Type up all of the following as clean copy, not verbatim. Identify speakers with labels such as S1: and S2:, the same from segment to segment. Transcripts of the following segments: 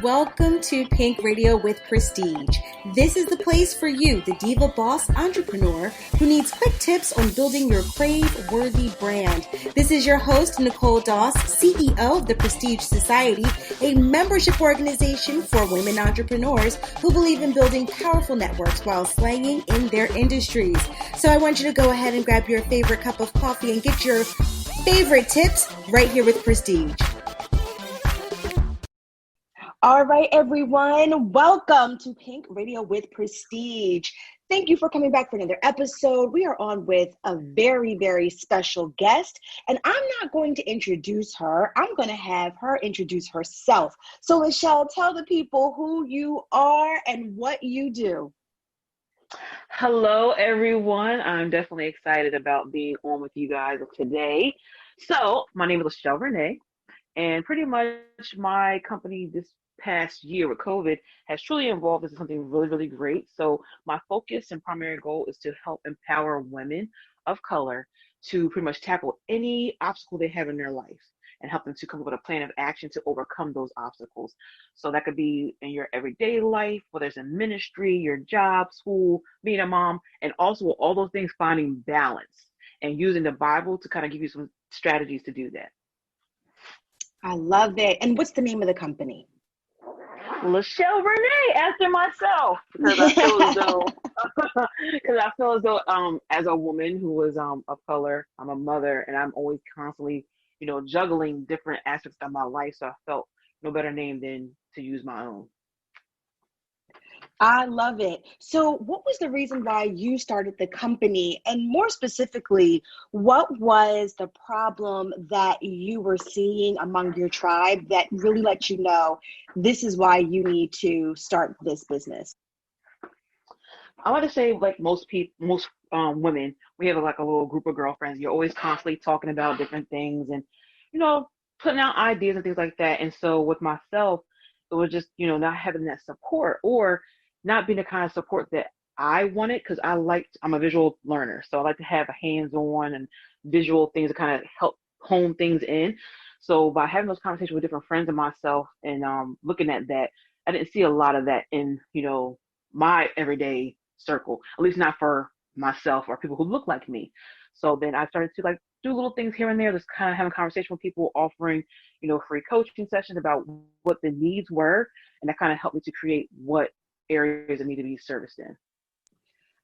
S1: Welcome to Pink Radio with Prestige. This is the place for you, the diva boss entrepreneur who needs quick tips on building your crave-worthy brand. This is your host, Nicole Doss, CEO of the Prestige Society, a membership organization for women entrepreneurs who believe in building powerful networks while slanging in their industries. So I want you to go ahead and grab your favorite cup of coffee and get your favorite tips right here with Prestige. All right, everyone. Welcome to Pink Radio with Prestige. Thank you for coming back for another episode. We are on with a very, very special guest, and I'm not going to introduce her. I'm going to have her introduce herself. So, LaChele, tell the people who you are and what you do.
S2: Hello, everyone. I'm definitely excited about being on with you guys today. So, my name is LaChele Renee, and pretty much my company this past year with COVID has truly evolved into something really, really great. So my focus and primary goal is to help empower women of color to pretty much tackle any obstacle they have in their life and help them to come up with a plan of action to overcome those obstacles. So that could be in your everyday life, whether it's in ministry, your job, school, being a mom, and also all those things finding balance and using the Bible to kind of give you some strategies to do that.
S1: I love it. And what's the name of the company?
S2: LaChele Renee, after myself, because I feel as though, as a woman who is of color, I'm a mother, and I'm always constantly, juggling different aspects of my life. So I felt no better name than to use my own.
S1: I love it. So what was the reason why you started the company? And more specifically, what was the problem that you were seeing among your tribe that really let you know this is why you need to start this business?
S2: I want to say, like most women, we have like a little group of girlfriends. You're always constantly talking about different things and, putting out ideas and things like that. And so with myself, it was just, not having that support or not being the kind of support that I wanted, because I'm a visual learner. So I like to have hands-on and visual things to kind of help hone things in. So by having those conversations with different friends of myself and looking at that, I didn't see a lot of that in, my everyday circle, at least not for myself or people who look like me. So then I started to do little things here and there, just kind of having a conversation with people, offering, free coaching sessions about what the needs were. And that kind of helped me to create what areas that need to be serviced in.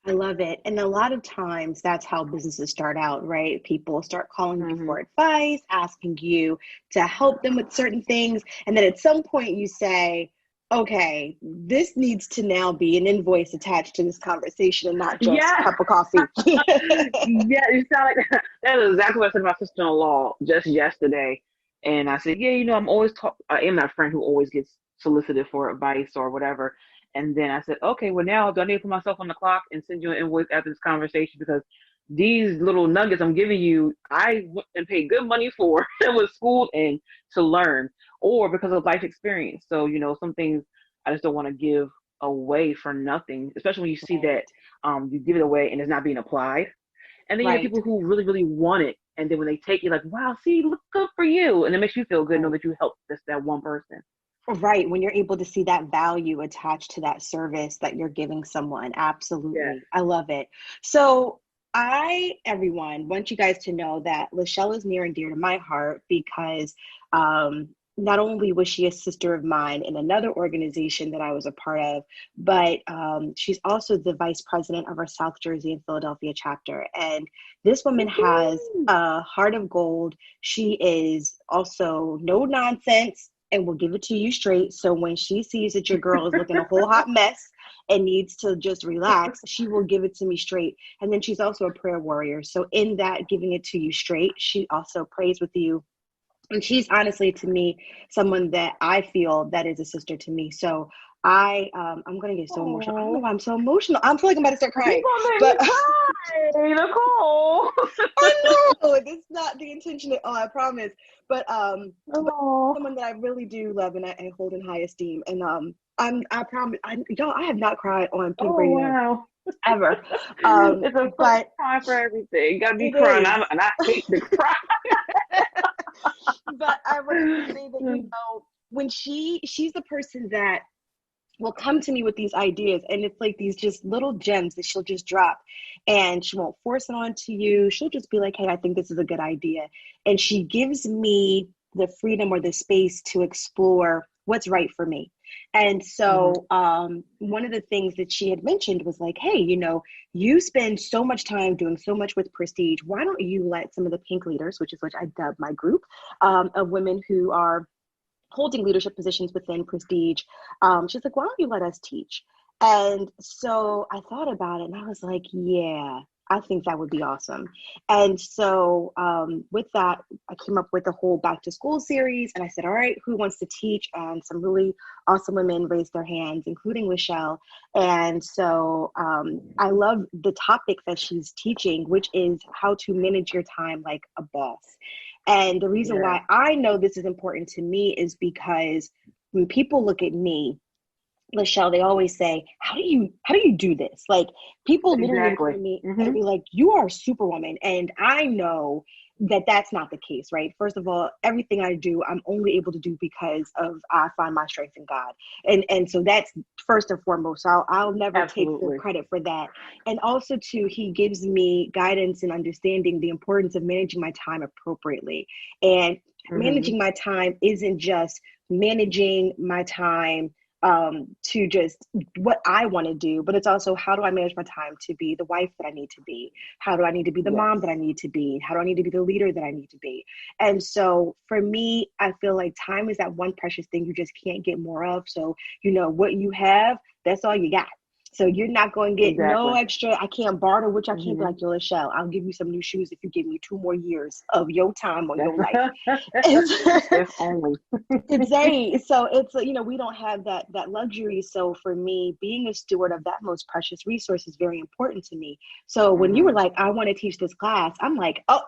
S1: I love it. And a lot of times that's how businesses start out, right? People start calling you for advice, asking you to help them with certain things. And then at some point you say, okay, this needs to now be an invoice attached to this conversation and not just a cup of coffee.
S2: Yeah, you sound like that. That is exactly what I said to my sister-in-law just yesterday. And I said, I am that friend who always gets solicited for advice or whatever. And then I said, okay, well now do I need to put myself on the clock and send you an invoice after this conversation, because these little nuggets I'm giving you, I went and paid good money for and was schooled in to learn, or because of life experience. So, some things I just don't want to give away for nothing, especially when you see that you give it away and it's not being applied. And then you have people who really, really want it. And then when they take it, like, wow, see, look good for you. And it makes you feel good, know that you helped that one person.
S1: Right. When you're able to see that value attached to that service that you're giving someone. Absolutely. Yeah. I love it. So everyone, want you guys to know that LaChele is near and dear to my heart because not only was she a sister of mine in another organization that I was a part of, but she's also the vice president of our South Jersey and Philadelphia chapter. And this woman has a heart of gold. She is also no nonsense and will give it to you straight. So when she sees that your girl is looking a whole hot mess and needs to just relax, she will give it to me straight. And then she's also a prayer warrior. So in that giving it to you straight, she also prays with you. And she's honestly, to me, someone that I feel that is a sister to me. So I'm going to get so emotional. I don't know why I'm so emotional. I feel like I'm about to start crying.
S2: But Nicole.
S1: I know. It's not the intention at all, I promise. But someone that I really do love and I hold in high esteem. And I promise, I have not cried on Pink Radio.
S2: Wow.
S1: Ever.
S2: It's a fun time for everything. You gotta be crying. And I hate to cry.
S1: But I would say that, when she's the person that will come to me with these ideas, and it's like these just little gems that she'll just drop, and she won't force it onto you. She'll just be like, hey, I think this is a good idea, and she gives me the freedom or the space to explore what's right for me. And so one of the things that she had mentioned was like, hey, you spend so much time doing so much with Prestige. Why don't you let some of the pink leaders, which is what I dub my group of women who are holding leadership positions within Prestige. She's like, why don't you let us teach? And so I thought about it, and I was like, yeah, I think that would be awesome. And so with that, I came up with the whole back to school series, and I said, all right, who wants to teach? And some really awesome women raised their hands, including LaChele. And so I love the topic that she's teaching, which is how to manage your time like a boss. And the reason why I know this is important to me is because when people look at me, LaChele, they always say, how do you do this? Like, people literally look at me and be like, you are a superwoman. And I know that that's not the case, right? First of all, everything I do, I'm only able to do because of I find my strength in God. And so that's first and foremost. So I'll never take the credit for that. And also too, he gives me guidance and understanding the importance of managing my time appropriately. And managing my time isn't just managing my time to just what I want to do, but it's also, how do I manage my time to be the wife that I need to be? How do I need to be the mom that I need to be? How do I need to be the leader that I need to be? And so for me, I feel like time is that one precious thing you just can't get more of. So, what you have, that's all you got. So you're not going to get no extra. I can't barter, which I can't be like, yo, LaChele, I'll give you some new shoes if you give me 2 more years of your time on your life.
S2: If only.
S1: Exactly. So it's, we don't have that luxury. So for me, being a steward of that most precious resource is very important to me. So when you were like, I want to teach this class, I'm like, oh,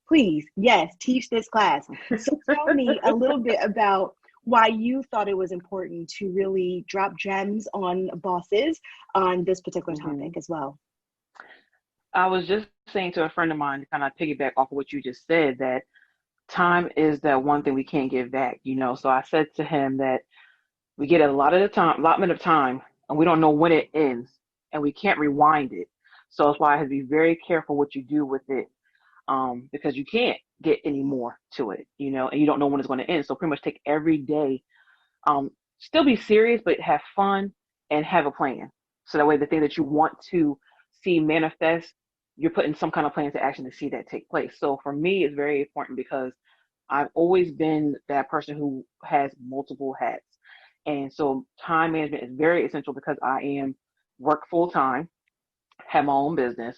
S1: please, yes, teach this class. So tell me a little bit about why you thought it was important to really drop gems on bosses on this particular topic as well.
S2: I was just saying to a friend of mine, to kind of piggyback off of what you just said, that time is that one thing we can't get back, So I said to him that we get a lot of the time, allotment of time, and we don't know when it ends, and we can't rewind it. So that's why I have to be very careful what you do with it, because you can't get any more to it, and you don't know when it's going to end. So pretty much take every day, still be serious, but have fun and have a plan. So that way, the thing that you want to see manifest, you're putting some kind of plan to action to see that take place. So for me, it's very important because I've always been that person who has multiple hats. And so time management is very essential because I work full time, have my own business.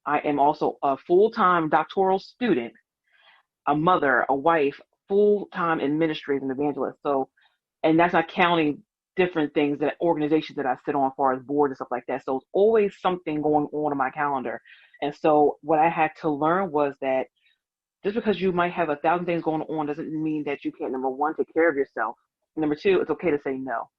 S2: I am also a full-time doctoral student, a mother, a wife, full-time administrator and evangelist. So, and that's not counting different things, that organizations that I sit on as far as boards and stuff like that. So it's always something going on in my calendar. And so what I had to learn was that just because you might have 1,000 things going on doesn't mean that you can't, number one, take care of yourself. Number two, it's okay to say no.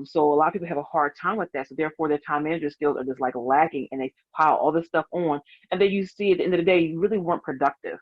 S2: So a lot of people have a hard time with that. So therefore, their time management skills are just like lacking, and they pile all this stuff on. And then you see at the end of the day, you really weren't productive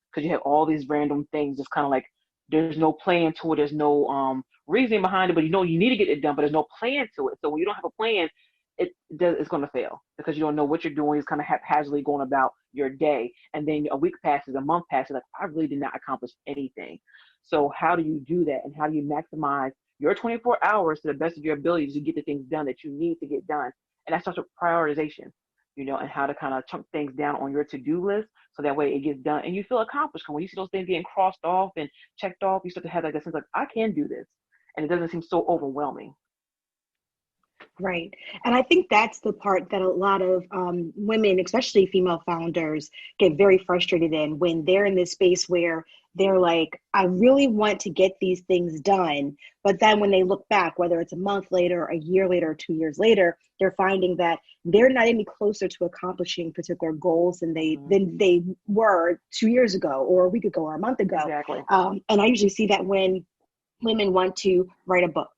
S2: because you have all these random things, just kind of like there's no plan to it. There's no reasoning behind it, but you need to get it done, but there's no plan to it. So when you don't have a plan, it's going to fail because you don't know what you're doing. It's kind of haphazardly going about your day. And then a week passes, a month passes, like I really did not accomplish anything. So how do you do that? And how do you maximize your 24 hours to the best of your abilities to get the things done that you need to get done? And that starts with prioritization, and how to kind of chunk things down on your to-do list so that way it gets done and you feel accomplished. When you see those things getting crossed off and checked off, you start to have like a sense like, I can do this. And it doesn't seem so overwhelming.
S1: Right. And I think that's the part that a lot of women, especially female founders, get very frustrated in when they're in this space where they're like, I really want to get these things done. But then when they look back, whether it's a month later, a year later, or 2 years later, they're finding that they're not any closer to accomplishing particular goals than they were 2 years ago or a week ago or a month ago.
S2: Exactly.
S1: And I usually see that when women want to write a book,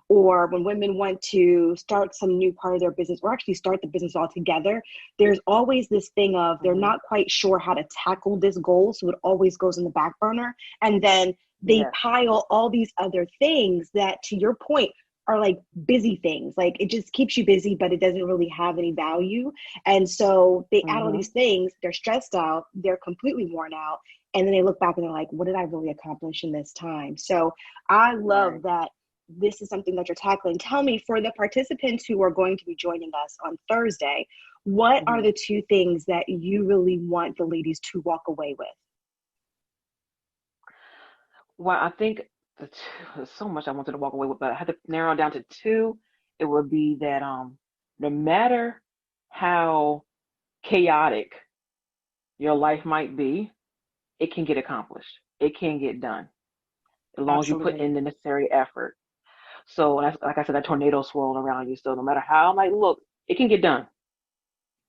S1: or when women want to start some new part of their business or actually start the business altogether, there's always this thing of they're not quite sure how to tackle this goal. So it always goes in the back burner. And then they pile all these other things that, to your point, are like busy things. Like it just keeps you busy, but it doesn't really have any value. And so they add all these things, they're stressed out, they're completely worn out. And then they look back and they're like, what did I really accomplish in this time? So I love that this is something that you're tackling. Tell me, for the participants who are going to be joining us on Thursday, what are the two things that you really want the ladies to walk away with?
S2: Well, I think there's so much I wanted to walk away with, but I had to narrow it down to two. It would be that no matter how chaotic your life might be, it can get accomplished. It can get done as long as you put in the necessary effort. So like I said, that tornado swirling around you. So no matter how it might look, it can get done.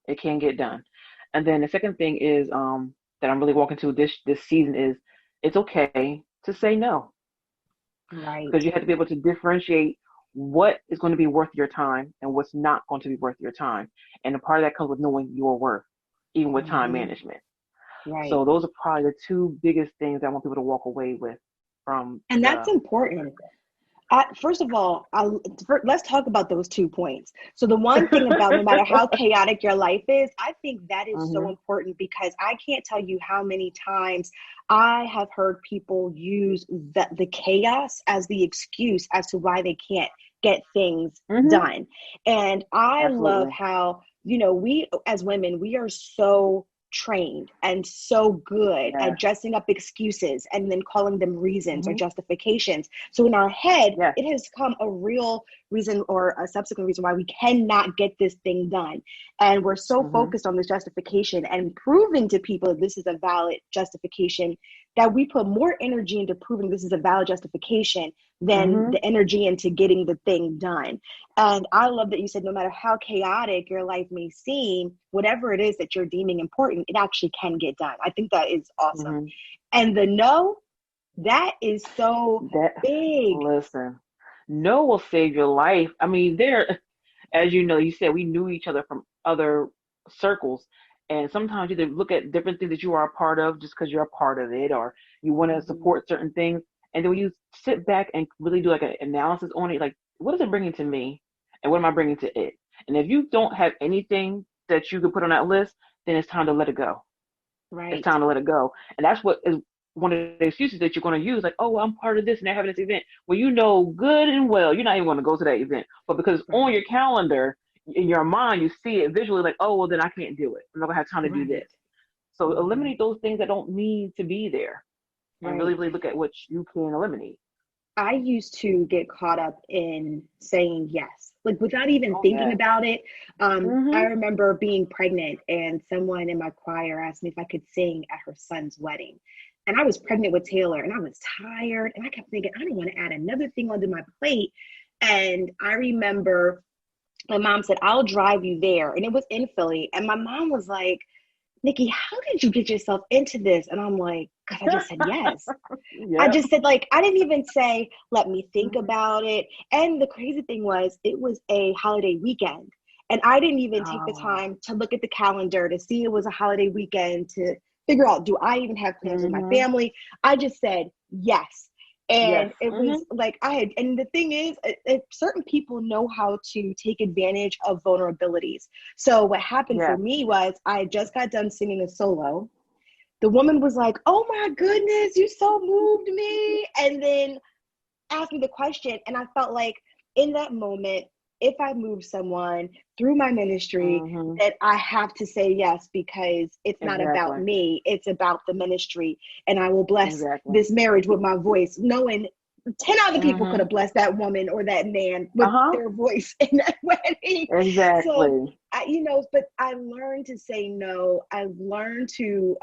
S2: It can get done. And then the second thing is that I'm really walking to this season is it's okay to say no.
S1: Right.
S2: Because you have to be able to differentiate what is going to be worth your time and what's not going to be worth your time. And a part of that comes with knowing your worth, even with time management.
S1: Right.
S2: So those are probably the two biggest things I want people to walk away with from.
S1: And that's important. First of all, let's talk about those 2 points. So the one thing about no matter how chaotic your life is, I think that is so important, because I can't tell you how many times I have heard people use the chaos as the excuse as to why they can't get things done. And I love how, we as women, we are so trained and so good at dressing up excuses and then calling them reasons or justifications. So in our head, it has come a real reason or a subsequent reason why we cannot get this thing done. And we're so focused on this justification and proving to people that this is a valid justification, that we put more energy into proving this is a valid justification than the energy into getting the thing done. And I love that you said, no matter how chaotic your life may seem, whatever it is that you're deeming important, it actually can get done. I think that is awesome. And the no, that is so big.
S2: Listen, no will save your life. I mean, as you know, you said we knew each other from other circles. And sometimes you look at different things that you are a part of just because you're a part of it, or you want to support certain things. And then when you sit back and really do like an analysis on it, like, what is it bringing to me? And what am I bringing to it? And if you don't have anything that you could put on that list, then it's time to let it go.
S1: Right.
S2: It's time to let it go. And that's what is one of the excuses that you're going to use. Like, oh, I'm part of this and they're having this event. Well, you know good and well, you're not even going to go to that event. But because it's on your calendar, in your mind, you see it visually, like, oh, well, then I can't do it. I'm not going to have time to do this. So eliminate those things that don't need to be there. And really, really look at what you can eliminate.
S1: I used to get caught up in saying yes, like without even thinking about it. I remember being pregnant and someone in my choir asked me if I could sing at her son's wedding. And I was pregnant with Taylor and I was tired. And I kept thinking, I don't want to add another thing onto my plate. And I remember my mom said, I'll drive you there. And it was in Philly. And my mom was like, Nikki, how did you get yourself into this? And I'm like, because I just said yes. I just said, like, I didn't even say, let me think about it. And the crazy thing was, it was a holiday weekend. And I didn't even take the time to look at the calendar to see it was a holiday weekend, to figure out, do I even have plans with my family? I just said yes. And it was like and the thing is, certain people know how to take advantage of vulnerabilities. So what happened for me was, I just got done singing a solo. The woman was like, oh my goodness, you so moved me. And then asked me the question. And I felt like in that moment, if I move someone through my ministry, that I have to say yes, because it's not about me, it's about the ministry. And I will bless this marriage with my voice, knowing 10 other people could have blessed that woman or that man with their voice in that wedding. So, but I learned to say no. I learned to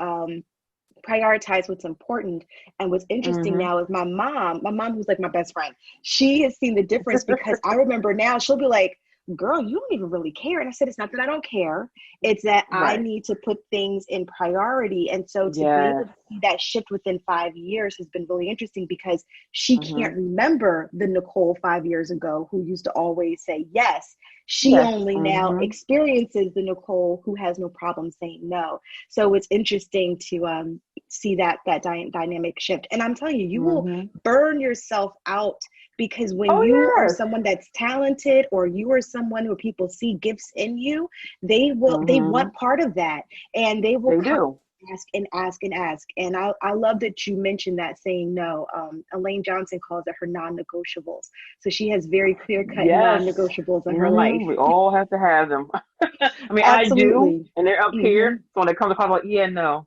S1: prioritize what's important. And what's interesting now is my mom who's like my best friend, she has seen the difference, because I remember now she'll be like, girl, you don't even really care. And I said, it's not that I don't care. It's that I
S2: Right.
S1: need to put things in priority. And so to be able
S2: Yes.
S1: to see that shift within 5 years has been really interesting because she can't
S2: Mhm.
S1: remember the Nicole 5 years ago who used to always say yes. She
S2: Yes.
S1: only now
S2: Mhm.
S1: experiences the Nicole who has no problem saying no. So it's interesting to see that dynamic shift. And I'm telling you, you will
S2: Mhm.
S1: burn yourself out because when
S2: Oh
S1: you are
S2: yes.
S1: someone that's talented or you are someone who people see gifts in you, they
S2: Mhm.
S1: want part of that, and they will
S2: They
S1: come
S2: do.
S1: ask and ask and ask. And I love that you mentioned that saying no. Elaine Johnson calls it her non-negotiables. So she has very clear-cut
S2: Yes.
S1: non-negotiables in her life.
S2: Mhm. We all have to have them. I mean, I do,
S1: Absolutely.
S2: and they're up here.
S1: Hmm.
S2: So when it comes to like, yeah, no,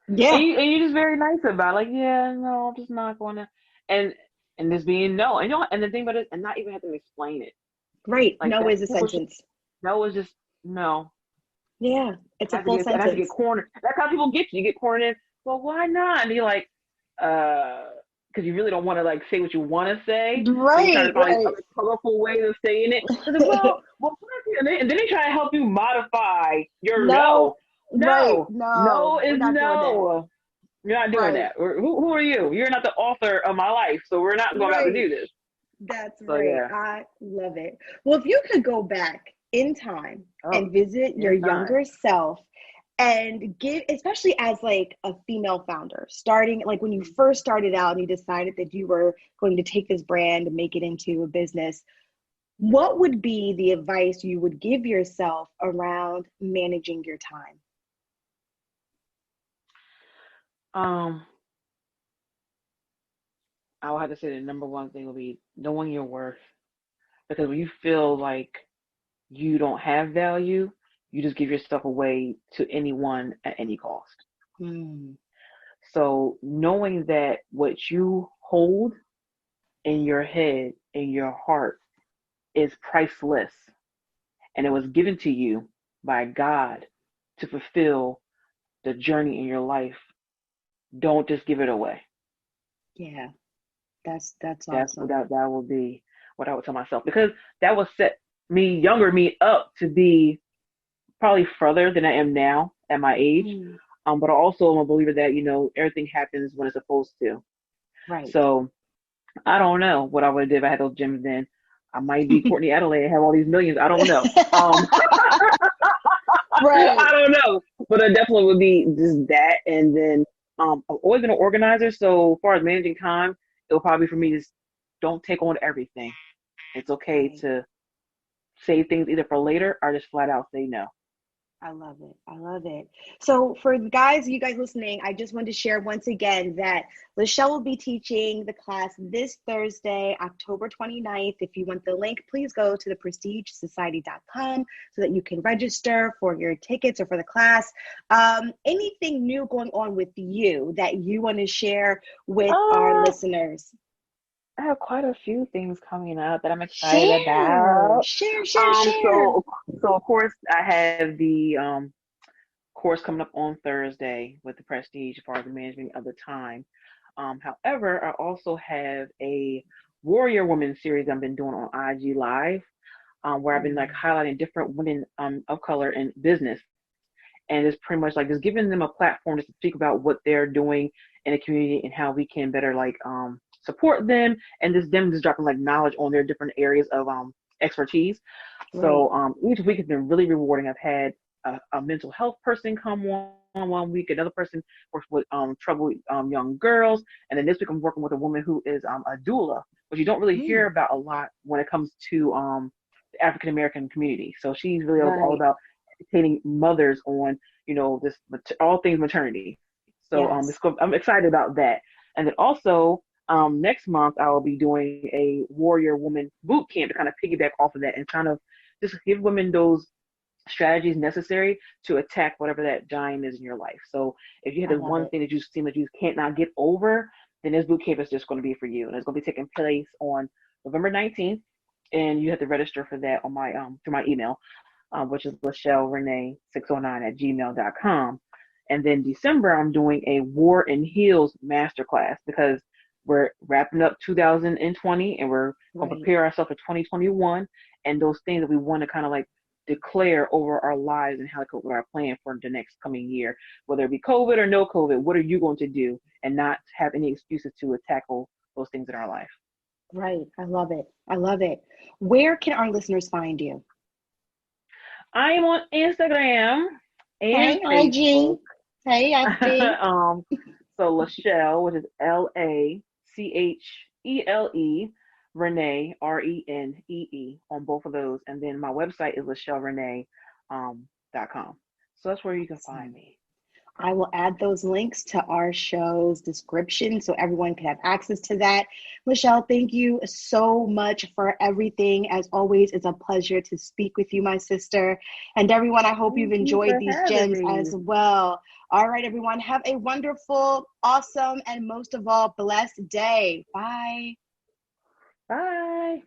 S1: Yeah.
S2: and you're just very nice about it. Like, yeah, no, I'm just not going to, and and just being no, and and the thing about it, and not even having to explain it.
S1: Right.
S2: Like
S1: No
S2: that,
S1: is a
S2: people should
S1: sentence.
S2: no is just no.
S1: Yeah. It's a
S2: I have to
S1: full
S2: get, and I have to get
S1: sentence.
S2: cornered. That's how people get you. You get cornered in. Well, why not? And you're like, uh, because you really don't want to like say what you want to say, so you're trying
S1: Right.
S2: to find these
S1: Right.
S2: other colorful ways of saying it. And then, well, and then they try to help you modify your
S1: No.
S2: no.
S1: Right.
S2: No,
S1: No.
S2: no
S1: We're
S2: is
S1: not doing that.
S2: no. You're not doing
S1: Right.
S2: that. Who are you? You're not the author of my life, so we're not going to have to
S1: Right.
S2: do this.
S1: That's
S2: So
S1: right.
S2: yeah.
S1: I love it. Well, if you could go back in time
S2: Oh,
S1: and visit your
S2: in time.
S1: younger self and give, especially as like a female founder, starting like when you first started out and you decided that you were going to take this brand and make it into a business, what would be the advice you would give yourself around managing your time?
S2: Um, I would have to say the number one thing would be knowing your worth. Because when you feel like you don't have value, you just give yourself away to anyone at any cost.
S1: Hmm.
S2: So knowing that what you hold in your head, in your heart, is priceless and it was given to you by God to fulfill the journey in your life, don't just give it away.
S1: Yeah, that's
S2: That's
S1: awesome.
S2: that will be what I would tell myself because that will set me younger me up to be probably further than I am now at my age.
S1: Hmm.
S2: But I also am a believer that, everything happens when it's supposed to.
S1: Right.
S2: So I don't know what I would have did if I had those gyms then. I might be Courtney Adelaide and have all these millions. I don't know.
S1: Right.
S2: I don't know. But it definitely would be just that. And then I've always been an organizer. So as far as managing time, it'll probably be for me to just don't take on everything. It's okay
S1: Right.
S2: to save things either for later or just flat out say no.
S1: I love it. I love it. So, for the guys, you guys listening, I just wanted to share once again that LaChele will be teaching the class this Thursday, October 29th. If you want the link, please go to theprestigesociety.com so that you can register for your tickets or for the class. Anything new going on with you that you want to share with our
S2: Uh,
S1: listeners?
S2: I have quite a few things coming up that I'm excited
S1: Share,
S2: about.
S1: share, share,
S2: Um,
S1: share.
S2: so so of course I have the course coming up on Thursday with the Prestige as far as the management of the time. However, I also have a Warrior Woman series I've been doing on IG Live, where I've been like
S1: Mm,
S2: highlighting different women of color in business, and it's pretty much like just giving them a platform to speak about what they're doing in the community and how we can better like support them and just them just dropping like knowledge on their different areas of expertise.
S1: right.
S2: So each week has been really rewarding. I've had a mental health person come one week, another person works with troubled young girls, and then this week I'm working with a woman who is a doula, which you don't really hear
S1: Mm,
S2: about a lot when it comes to the African American community. So she's really all
S1: right.
S2: about educating mothers on this all things maternity. So
S1: Yes.
S2: I'm excited about that. And then also next month I will be doing a warrior woman boot camp to kind of piggyback off of that and kind of just give women those strategies necessary to attack whatever that giant is in your life. So if you had
S1: I
S2: this
S1: love
S2: one
S1: it.
S2: thing that you seem like you can't not get over, then this boot camp is just going to be for you. And it's going to be taking place on November 19th. And you have to register for that on my through my email, which is LaChele Renee 609 at gmail.com. And then December, I'm doing a War and Heals masterclass because we're wrapping up 2020 and we're going to
S1: Right.
S2: prepare ourselves for 2021. and those things that we want to kind of like declare over our lives and how to cope with our plan for the next coming year, whether it be COVID or no COVID. What are you going to do, and not have any excuses to tackle those things in our life.
S1: Right. I love it. I love it. Where can our listeners find you?
S2: I am on Instagram and
S1: Hey, IG.
S2: Facebook.
S1: Hey, FG.
S2: So LaChele, which is LaChele, Renee, Renee, on both of those. And then my website is LaCheleRenee.com. So that's where you can find me.
S1: I will add those links to our show's description so everyone can have access to that. LaChele, thank you so much for everything. As always, it's a pleasure to speak with you, my sister. And everyone, I hope you've
S2: Thank you
S1: enjoyed
S2: for
S1: these
S2: having
S1: gems
S2: me.
S1: as well. All right, everyone, have a wonderful, awesome, and most of all, blessed day. Bye.
S2: Bye.